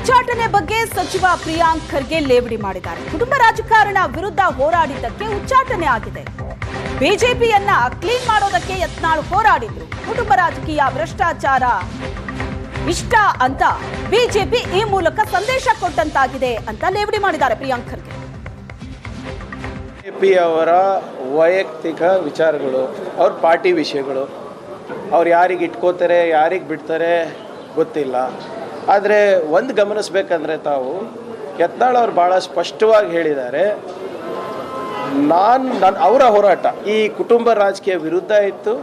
ಉಚ್ಚಾಟನೆ ಬಗ್ಗೆ ಸಚಿವ ಪ್ರಿಯಾಂಕ್ ಖರ್ಗೆ ಲೇವಡಿ ಮಾಡಿದ್ದಾರೆ. ಕುಟುಂಬ ರಾಜಕಾರಣ ವಿರುದ್ಧ ಹೋರಾಡಿದ್ದಕ್ಕೆ ಉಚ್ಚಾಟನೆ ಆಗಿದೆ. ಬಿಜೆಪಿಯನ್ನ ಕ್ಲೀನ್ ಮಾಡೋದಕ್ಕೆ ಯತ್ನಾಳ್ ಹೋರಾಡಿದ್ರು. ಕುಟುಂಬ ರಾಜಕೀಯ ಭ್ರಷ್ಟಾಚಾರ ಇಷ್ಟ ಅಂತ ಬಿಜೆಪಿ ಈ ಮೂಲಕ ಸಂದೇಶ ಕೊಟ್ಟಂತಾಗಿದೆ ಅಂತ ಲೇವಡಿ ಮಾಡಿದ್ದಾರೆ ಪ್ರಿಯಾಂಕ್ ಖರ್ಗೆ. ಬಿಜೆಪಿ ಅವರ ವೈಯಕ್ತಿಕ ವಿಚಾರಗಳು, ಅವ್ರ ಪಾರ್ಟಿ ವಿಷಯಗಳು, ಅವ್ರು ಯಾರಿಗೆ ಇಟ್ಕೋತಾರೆ ಯಾರಿಗೆ ಬಿಡ್ತಾರೆ ಗೊತ್ತಿಲ್ಲ. ಆದರೆ ಒಂದು ಗಮನಿಸಬೇಕಂದ್ರೆ ತಾವು ಯತ್ನಾಳ್ ಅವರು ಭಾಳ ಸ್ಪಷ್ಟವಾಗಿ ಹೇಳಿದ್ದಾರೆ, ಅವರ ಹೋರಾಟ ಈ ಕುಟುಂಬ ರಾಜಕೀಯ ವಿರುದ್ಧ ಇತ್ತು,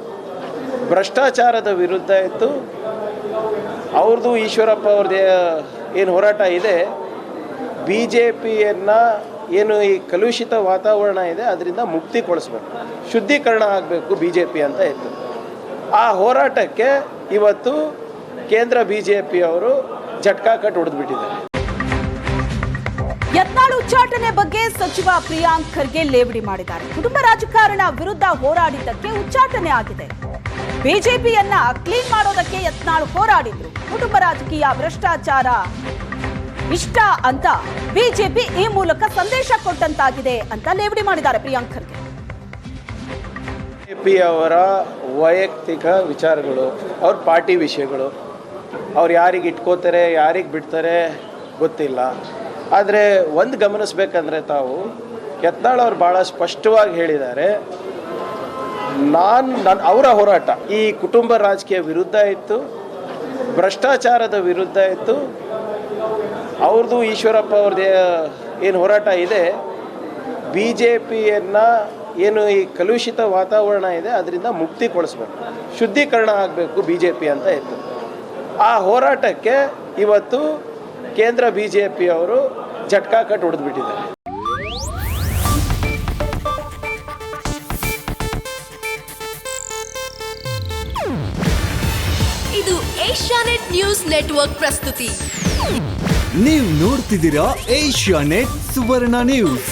ಭ್ರಷ್ಟಾಚಾರದ ವಿರುದ್ಧ ಇತ್ತು. ಅವ್ರದ್ದು ಈಶ್ವರಪ್ಪ ಅವ್ರದ್ದು ಏನು ಹೋರಾಟ ಇದೆ, ಬಿ ಜೆ ಪಿಯನ್ನು ಏನು ಈ ಕಲುಷಿತ ವಾತಾವರಣ ಇದೆ ಅದರಿಂದ ಮುಕ್ತಿಗೊಳಿಸ್ಬೇಕು, ಶುದ್ಧೀಕರಣ ಆಗಬೇಕು ಬಿ ಜೆ ಪಿ ಅಂತ ಇತ್ತು. ಆ ಹೋರಾಟಕ್ಕೆ ಇವತ್ತು ಕೇಂದ್ರ ಬಿ ಜೆ ಪಿಯವರು ಜಟ್ಕಾ ಕಟ್ ಹೊಡೆದ್ಬಿಟ್ಟಿದ್ದಾರೆ. ಯತ್ನಾಳ್ ಉಚ್ಚಾಟನೆ ಬಗ್ಗೆ ಸಚಿವ ಪ್ರಿಯಾಂಕ್ ಖರ್ಗೆ ಲೇವಡಿ ಮಾಡಿದ್ದಾರೆ. ಕುಟುಂಬ ರಾಜಕಾರಣ ವಿರುದ್ಧ ಹೋರಾಡಿದ್ದಕ್ಕೆ ಉಚ್ಚಾಟನೆ ಆಗಿದೆ. ಬಿಜೆಪಿಯನ್ನ ಕ್ಲೀನ್ ಮಾಡೋದಕ್ಕೆ ಯತ್ನಾಳ್ ಹೋರಾಡಿದ್ರು. ಕುಟುಂಬ ರಾಜಕೀಯ ಭ್ರಷ್ಟಾಚಾರ ಇಷ್ಟ ಅಂತ ಬಿಜೆಪಿ ಈ ಮೂಲಕ ಸಂದೇಶ ಕೊಟ್ಟಂತಾಗಿದೆ ಅಂತ ಲೇವಡಿ ಮಾಡಿದ್ದಾರೆ ಪ್ರಿಯಾಂಕ್ ಖರ್ಗೆ. ಬಿಜೆಪಿ ಅವರ ವೈಯಕ್ತಿಕ ವಿಚಾರಗಳು, ಅವ್ರ ಪಾರ್ಟಿ ವಿಷಯಗಳು, ಅವ್ರು ಯಾರಿಗೆ ಇಟ್ಕೋತಾರೆ ಯಾರಿಗೆ ಬಿಡ್ತಾರೆ ಗೊತ್ತಿಲ್ಲ. ಆದರೆ ಒಂದು ಗಮನಿಸಬೇಕಂದ್ರೆ ತಾವು ಯತ್ನಾಳ್ ಅವರು ಭಾಳ ಸ್ಪಷ್ಟವಾಗಿ ಹೇಳಿದ್ದಾರೆ, ಅವರ ಹೋರಾಟ ಈ ಕುಟುಂಬ ರಾಜಕೀಯ ವಿರುದ್ಧ ಇತ್ತು, ಭ್ರಷ್ಟಾಚಾರದ ವಿರುದ್ಧ ಇತ್ತು. ಅವ್ರದ್ದು ಈಶ್ವರಪ್ಪ ಅವ್ರದ್ದು ಏನು ಹೋರಾಟ ಇದೆ, ಬಿ ಜೆ ಪಿಯನ್ನು ಏನು ಈ ಕಲುಷಿತ ವಾತಾವರಣ ಇದೆ ಅದರಿಂದ ಮುಕ್ತಿಗೊಳಿಸ್ಬೇಕು, ಶುದ್ಧೀಕರಣ ಆಗಬೇಕು ಬಿ ಜೆ ಪಿ ಅಂತ ಇತ್ತು. ಆ ಹೋರಾಟಕ್ಕೆ ಇವತ್ತು ಕೇಂದ್ರ ಬಿ ಜೆ ಪಿಯವರು ಜಟ್ಕಾ ಕಟ್ ಹೊಡೆದ್ಬಿಟ್ಟಿದ್ದಾರೆ. ಇದು ಏಷ್ಯಾನೆಟ್ ನ್ಯೂಸ್ ನೆಟ್ವರ್ಕ್ ಪ್ರಸ್ತುತಿ. ನೀವು ನೋಡ್ತಿದ್ದೀರಾ ಏಷ್ಯಾನೆಟ್ ಸುವರ್ಣ ನ್ಯೂಸ್.